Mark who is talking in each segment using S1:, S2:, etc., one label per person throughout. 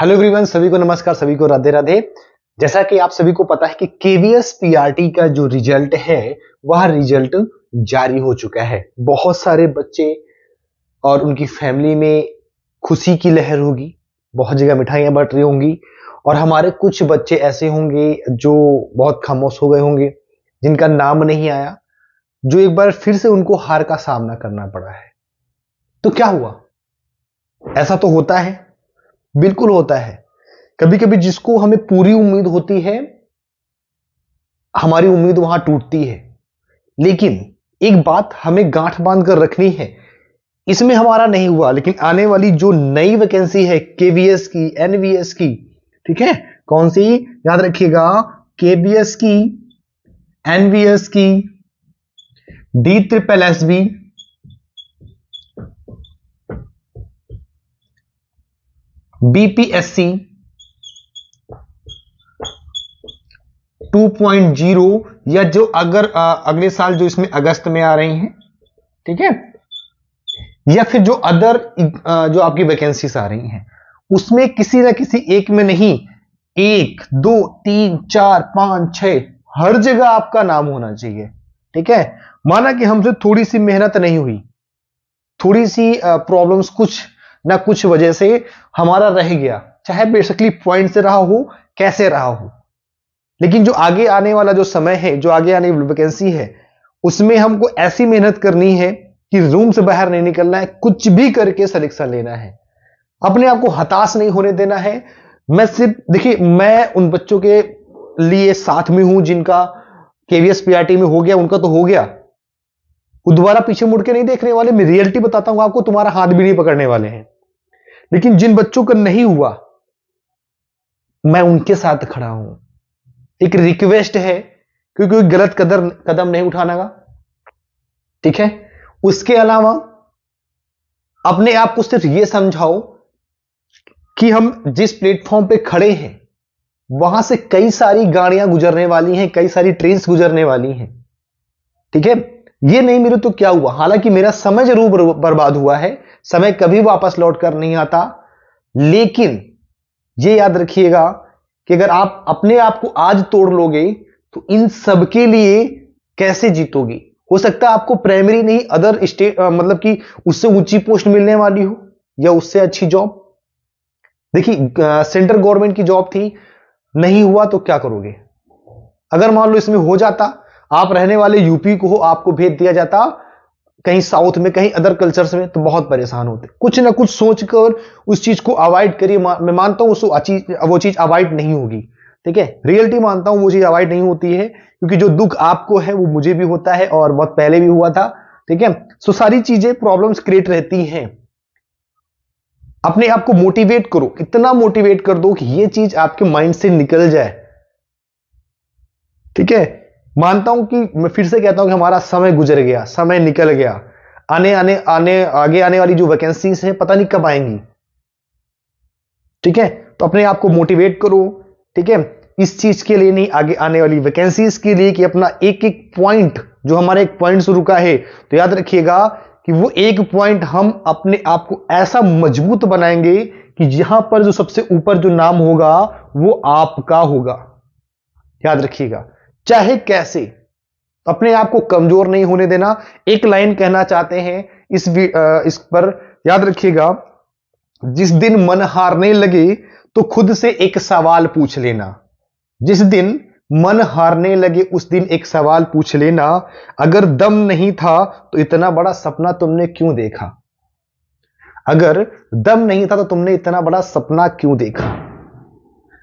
S1: Hello everyone, सभी को नमस्कार, सभी को राधे राधे। जैसा कि आप सभी को पता है कि केवीएस पीआरटी का जो रिजल्ट है वह रिजल्ट जारी हो चुका है। बहुत सारे बच्चे और उनकी फैमिली में खुशी की लहर होगी, बहुत जगह मिठाइयां बंट रही होंगी और हमारे कुछ बच्चे ऐसे होंगे जो बहुत खामोश हो गए होंगे, जिनका नाम नहीं आया, जो एक बार फिर से उनको हार का सामना करना पड़ा है। तो क्या हुआ? ऐसा तो होता है, बिल्कुल होता है। कभी कभी जिसको हमें पूरी उम्मीद होती है, हमारी उम्मीद वहां टूटती है। लेकिन एक बात हमें गांठ बांध कर रखनी है, इसमें हमारा नहीं हुआ, लेकिन आने वाली जो नई वैकेंसी है केवीएस की, एनवीएस की, ठीक है, कौन सी? याद रखिएगा, केवीएस की, एनवीएस की, D triple S B, BPSC 2.0, या जो अगर अगले साल जो इसमें अगस्त में आ रही हैं, ठीक है, या फिर जो अदर जो आपकी वैकेंसीज आ रही हैं, उसमें किसी ना किसी एक में नहीं, 1 2 3 4 5 6 हर जगह आपका नाम होना चाहिए। ठीक है, माना कि हमसे थोड़ी सी मेहनत नहीं हुई, थोड़ी सी प्रॉब्लम्स कुछ ना कुछ वजह से हमारा रह गया, चाहे बेसिकली पॉइंट से रहा हो, कैसे रहा हो, लेकिन जो आगे आने वाला जो समय है, जो आगे आने वाली वैकेंसी है, उसमें हमको ऐसी मेहनत करनी है कि रूम से बाहर नहीं निकलना है, कुछ भी करके सिलेक्शन लेना है, अपने आप को हताश नहीं होने देना है। मैं सिर्फ देखिए, मैं उन बच्चों के लिए साथ में हूं जिनका केवीएस पीआरटी में हो गया, उनका तो हो गया, वो दोबारा पीछे मुड़ के नहीं देखने वाले। मैं रियलिटी बताता हूं आपको, तुम्हारा हाथ भी नहीं पकड़ने वाले हैं। लेकिन जिन बच्चों का नहीं हुआ, मैं उनके साथ खड़ा हूं। एक रिक्वेस्ट है, क्योंकि कोई गलत कदम नहीं उठाना का, ठीक है। उसके अलावा अपने आप को सिर्फ यह समझाओ कि हम जिस प्लेटफॉर्म पे खड़े हैं वहां से कई सारी गाड़ियां गुजरने वाली हैं, कई सारी ट्रेन्स गुजरने वाली हैं, ठीक है। ये नहीं मेरे तो क्या हुआ, हालांकि मेरा समय जरूर बर्बाद हुआ है, समय कभी वापस लौट कर नहीं आता, लेकिन ये याद रखिएगा कि अगर आप अपने आप को आज तोड़ लोगे तो इन सबके लिए कैसे जीतोगे? हो सकता है आपको प्राइमरी नहीं, अदर स्टेट, मतलब कि उससे ऊंची पोस्ट मिलने वाली हो या उससे अच्छी जॉब। देखिए, सेंट्रल गवर्नमेंट की जॉब थी, नहीं हुआ तो क्या करोगे? अगर मान लो इसमें हो जाता, आप रहने वाले यूपी को हो, आपको भेज दिया जाता कहीं साउथ में, कहीं अदर कल्चर्स में, तो बहुत परेशान होते। कुछ ना कुछ सोचकर उस चीज को अवॉइड करिए। मैं मानता हूं वो चीज अवॉइड नहीं होगी, ठीक है, रियलिटी मानता हूं वो चीज अवॉइड नहीं होती है, क्योंकि जो दुख आपको है वो मुझे भी होता है और बहुत पहले भी हुआ था, ठीक है। सो सारी चीजें प्रॉब्लम्स क्रिएट रहती हैं। अपने आप को मोटिवेट करो, इतना मोटिवेट कर दो कि ये चीज आपके माइंड से निकल जाए, ठीक है। मानता हूं कि मैं फिर से कहता हूं कि हमारा समय गुजर गया, समय निकल गया, आगे आने वाली जो वैकेंसीज हैं पता नहीं कब आएंगी, ठीक है। तो अपने आप को मोटिवेट करो, ठीक है, इस चीज के लिए नहीं, आगे आने वाली वैकेंसीज के लिए, कि अपना एक एक पॉइंट, जो हमारा एक पॉइंट से रुका है, तो याद रखिएगा कि वो एक पॉइंट हम अपने आप को ऐसा मजबूत बनाएंगे कि यहां पर जो सबसे ऊपर जो नाम होगा वो आपका होगा। याद रखिएगा, चाहे कैसे, अपने आप को कमजोर नहीं होने देना। एक लाइन कहना चाहते हैं इस पर, याद रखिएगा, जिस दिन मन हारने लगे तो खुद से एक सवाल पूछ लेना। जिस दिन मन हारने लगे उस दिन एक सवाल पूछ लेना, अगर दम नहीं था तो इतना बड़ा सपना तुमने क्यों देखा? अगर दम नहीं था तो तुमने इतना बड़ा सपना क्यों देखा?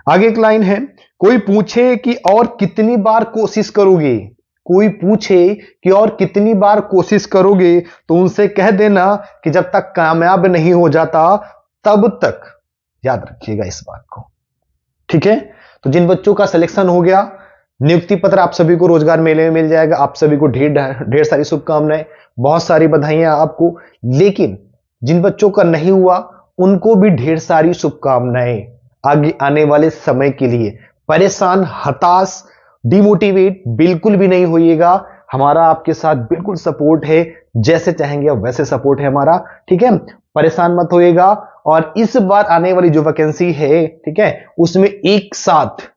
S1: आगे एक लाइन है, कोई पूछे कि और कितनी बार कोशिश करोगे, कोई पूछे कि और कितनी बार कोशिश करोगे, तो उनसे कह देना कि जब तक कामयाब नहीं हो जाता तब तक। याद रखिएगा इस बात को, ठीक है। तो जिन बच्चों का सिलेक्शन हो गया, नियुक्ति पत्र आप सभी को रोजगार मेले में मिल जाएगा। आप सभी को ढेर सारी शुभकामनाएं, बहुत सारी बधाइयां आपको। लेकिन जिन बच्चों का नहीं हुआ उनको भी ढेर सारी शुभकामनाएं आगे आने वाले समय के लिए। परेशान, हताश, डिमोटिवेट बिल्कुल भी नहीं होइएगा, हमारा आपके साथ बिल्कुल सपोर्ट है, जैसे चाहेंगे वैसे सपोर्ट है हमारा, ठीक है। परेशान मत होइएगा और इस बार आने वाली जो वैकेंसी है, ठीक है, उसमें एक साथ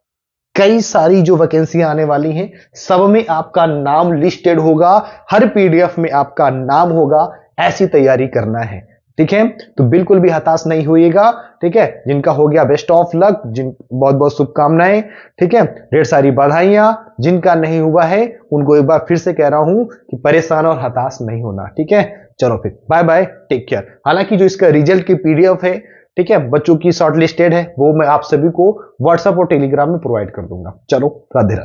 S1: कई सारी जो वैकेंसी आने वाली हैं, सब में आपका नाम लिस्टेड होगा, हर पीडीएफ में आपका नाम होगा। ऐसी तैयारी करना है, ठीक है। तो बिल्कुल भी हताश नहीं होइएगा, ठीक है। जिनका हो गया बेस्ट ऑफ लक, जिन बहुत बहुत शुभकामनाएं, ठीक है, ढेर सारी बधाइयां। जिनका नहीं हुआ है उनको एक बार फिर से कह रहा हूं कि परेशान और हताश नहीं होना, ठीक है। चलो फिर बाय बाय, टेक केयर। हालांकि जो इसका रिजल्ट की पीडीएफ है, ठीक है, बच्चों की शॉर्ट लिस्टेड है, वो मैं आप सभी को व्हाट्सएप और टेलीग्राम में प्रोवाइड कर दूंगा। चलो राधे राधे।